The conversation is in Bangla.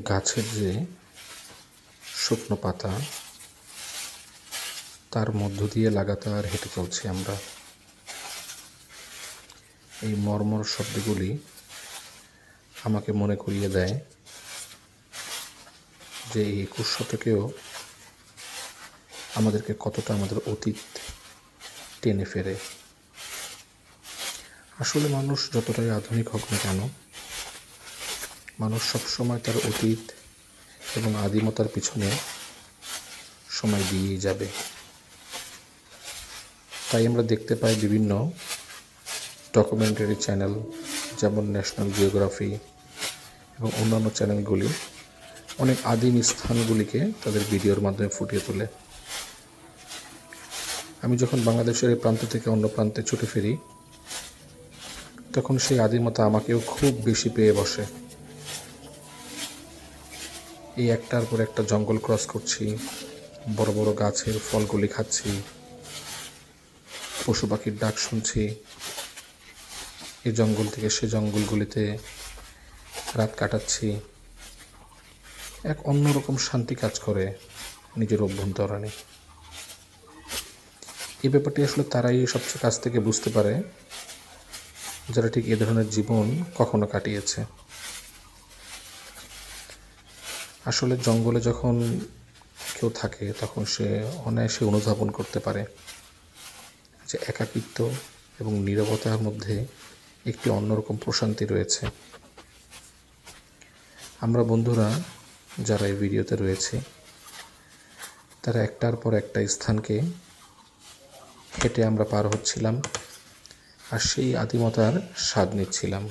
গাছের যে শুকনো পাতা তার মধ্য দিয়ে লাগাতার হেঁটে চলছি আমরা। এই মর্মর শব্দগুলি আমাকে মনে করিয়ে দেয় যে এই 21 শতকেও আমাদেরকে কতটা আমাদের অতীত টেনে ফেরে। আসলে মানুষ যতটাই আধুনিক হোক না কেন, মানুষ সবসময় তার অতীত এবং আদিমতার পিছনে সময় দিয়েই যাবে। তাই আমরা দেখতে পাই বিভিন্ন ডকুমেন্টারি চ্যানেল যেমন ন্যাশনাল জিওগ্রাফি এবং অন্যান্য চ্যানেলগুলি অনেক আদিম স্থানগুলিকে তাদের ভিডিওর মাধ্যমে ফুটিয়ে তোলে। আমি যখন বাংলাদেশের এই প্রান্ত থেকে অন্য প্রান্তে ছুটে ফিরি, তখন সেই আদিমতা আমাকেও খুব বেশি পেয়ে বসে। এই একটার পর একটা জঙ্গল ক্রস করছি, বড় বড় গাছের ফলগুলি খাচ্ছি, পশু পাখির ডাক শুনছি, এই জঙ্গল থেকে সে জঙ্গলগুলিতে রাত কাটাচ্ছি। এক অন্যরকম শান্তি কাজ করে নিজের অভ্যন্তরণে। এই ব্যাপারটি আসলে তারাই সবচেয়ে কাছ থেকে বুঝতে পারে যারা ঠিক এ ধরনের জীবন কখনো কাটিয়েছে। আসলে জঙ্গলে যখন কেউ থাকে তখন সে অনায়াসে অনুধাবন করতে পারে যে একাকিত্ব এবং নীরবতার মধ্যে একটি অন্যরকম প্রশান্তি রয়েছে। আমরা বন্ধুরা যারা এই ভিডিওতে রয়েছে, তারা একটার পর একটা স্থানকে হেঁটে আমরা পার হচ্ছিলাম আর সেই আদিমতার স্বাদ নিচ্ছিলাম।